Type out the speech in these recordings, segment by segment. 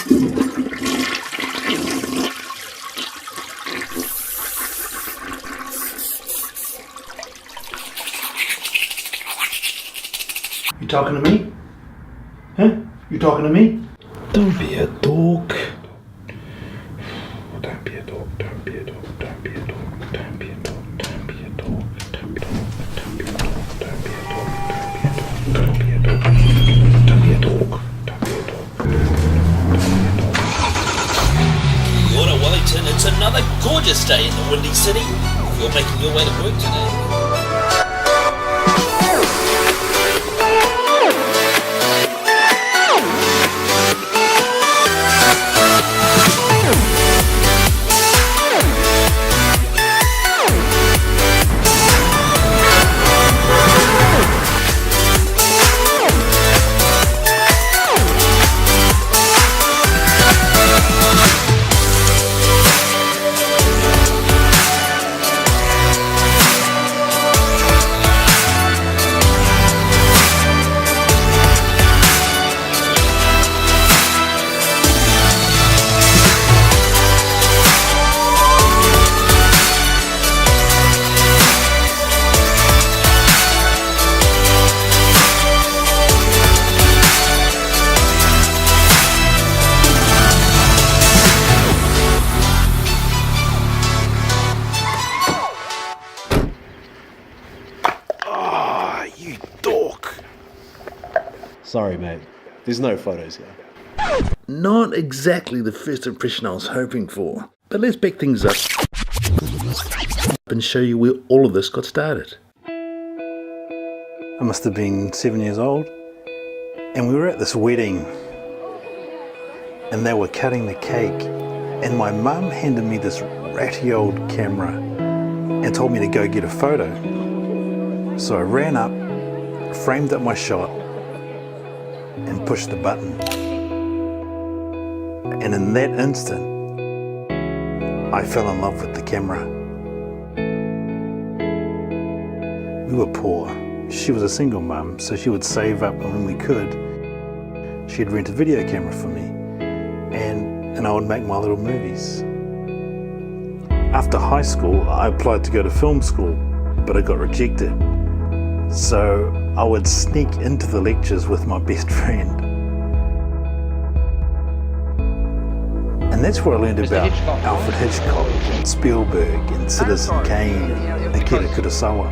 You talking to me? Huh? You talking to me? Don't be a dog. Don't be a dog. Don't be a dog. Don't be a dog. Don't be a dog. Don't be a dog. Don't be a dog. Don't be a dog. Don't be a dog. Don't be a dog. Don't be a dog. Don't be a dog. You're at Wellington. It's another gorgeous day in the Windy City. If you're making your way to work today. You dork. Sorry, mate. There's no photos here. Not exactly the first impression I was hoping for. But let's back things up and show you where all of this got started. I must have been 7 years old, and we were at this wedding, and they were cutting the cake, and my mum handed me this ratty old camera and told me to go get a photo. So I ran up, framed up my shot, and pushed the button. And in that instant, I fell in love with the camera. We were poor. She was a single mum, so she would save up, and when we could, she'd rent a video camera for me, and I would make my little movies. After high school, I applied to go to film school, but I got rejected. So I would sneak into the lectures with my best friend. And that's where I learned about Alfred Hitchcock, and Spielberg, and Citizen Kane, and Akira Kurosawa.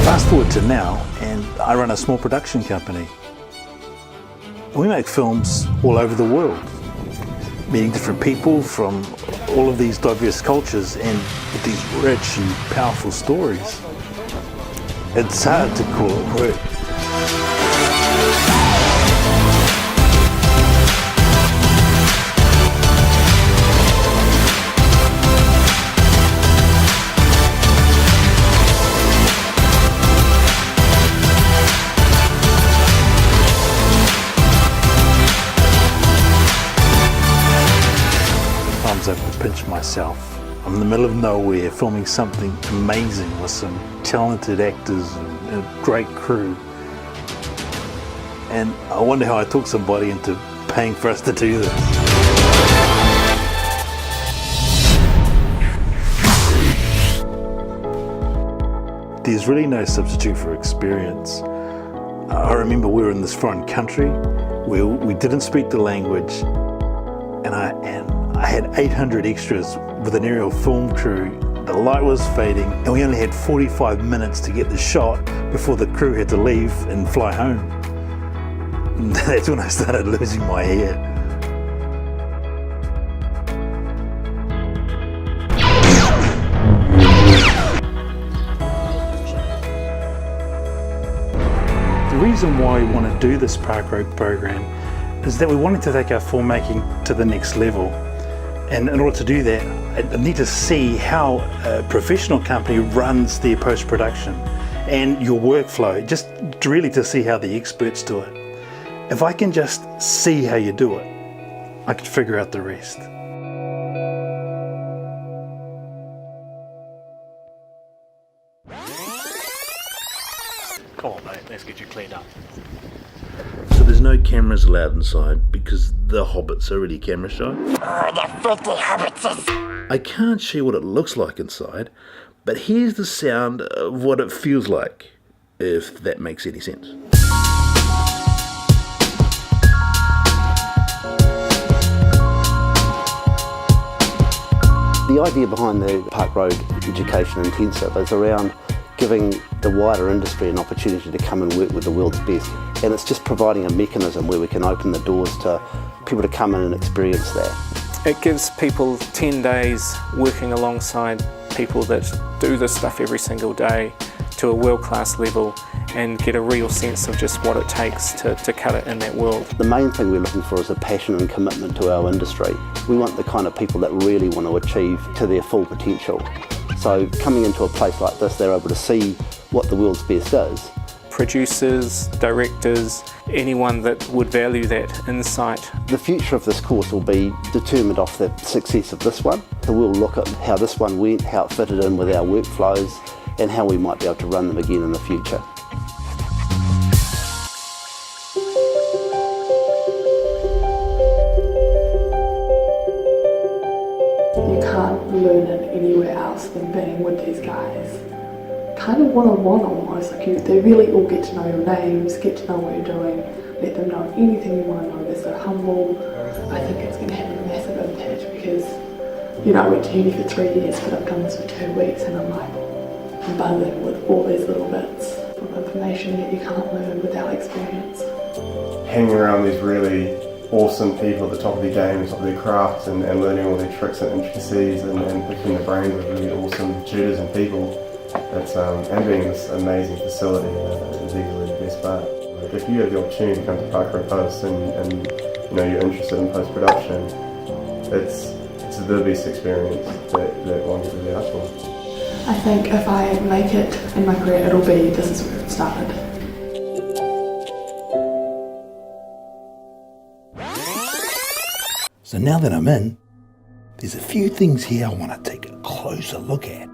Fast forward to now, and I run a small production company. We make films all over the world, meeting different people from all of these diverse cultures and with these rich and powerful stories. It's hard to call it work. I have to pinch myself. I'm in the middle of nowhere filming something amazing with some talented actors and a great crew. And I wonder how I talk somebody into paying for us to do this. There's really no substitute for experience. I remember we were in this foreign country where we didn't speak the language, and I had 800 extras with an aerial film crew. The light was fading, and we only had 45 minutes to get the shot before the crew had to leave and fly home. And that's when I started losing my hair. The reason why we want to do this Park Road program is that we wanted to take our filmmaking to the next level. And in order to do that, I need to see how a professional company runs their post-production and your workflow, just really to see how the experts do it. If I can just see how you do it, I can figure out the rest. on, mate. Let's get you cleaned up. So there's no cameras allowed inside because the hobbits are really camera shy. I can't share what it looks like inside, but here's the sound of what it feels like, if that makes any sense. The idea behind the Park Road Education Intensive is around giving the wider industry an opportunity to come and work with the world's best. And it's just providing a mechanism where we can open the doors to people to come in and experience that. It gives people 10 days working alongside people that do this stuff every single day to a world-class level and get a real sense of just what it takes to cut it in that world. The main thing we're looking for is a passion and commitment to our industry. We want the kind of people that really want to achieve to their full potential. So coming into a place like this, they're able to see what the world's best is. Producers, directors, anyone that would value that insight. The future of this course will be determined off the success of this one. So we'll look at how this one went, how it fitted in with our workflows, and how we might be able to run them again in the future. You can't learn it anywhere else than being with these guys. Kind of one-on-one almost, like they really all get to know your names, get to know what you're doing, let them know anything you want to know. They're so humble. I think it's going to have a massive impact because, you know, I went to uni for 3 years, but I've done this for 2 weeks and I'm like buzzing with all these little bits of information that you can't learn without experience. Hanging around these really awesome people at the top of their game, top of their craft, and learning all their tricks and intricacies and picking the brains of really awesome tutors and people. And being this amazing facility is easily the best part. If you have the opportunity to come to Park Road Post and you know you're interested in post-production, it's the best experience that one could really ask for. I think if I make it in my career, it'll be this is where it started. So now that I'm in, there's a few things here I want to take a closer look at.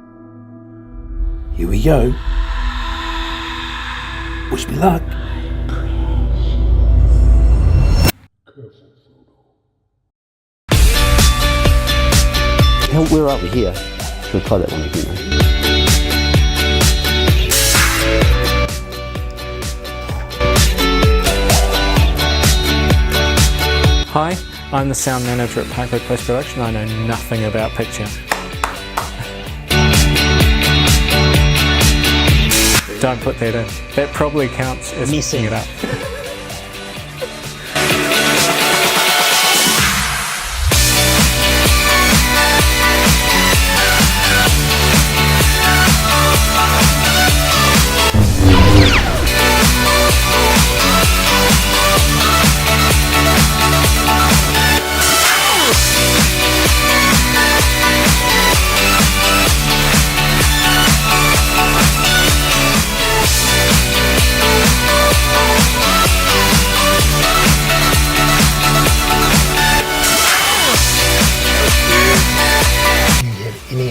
Here we go. Wish me luck. Where are we here? Should we try that one again? Hi, I'm the sound manager at Park Road Post Production. I know nothing about picture. Don't put that in. That probably counts as messing it up.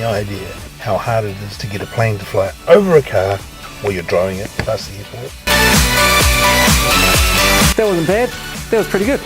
Idea how hard it is to get a plane to fly over a car while you're driving it past the airport. That wasn't bad. That was pretty good.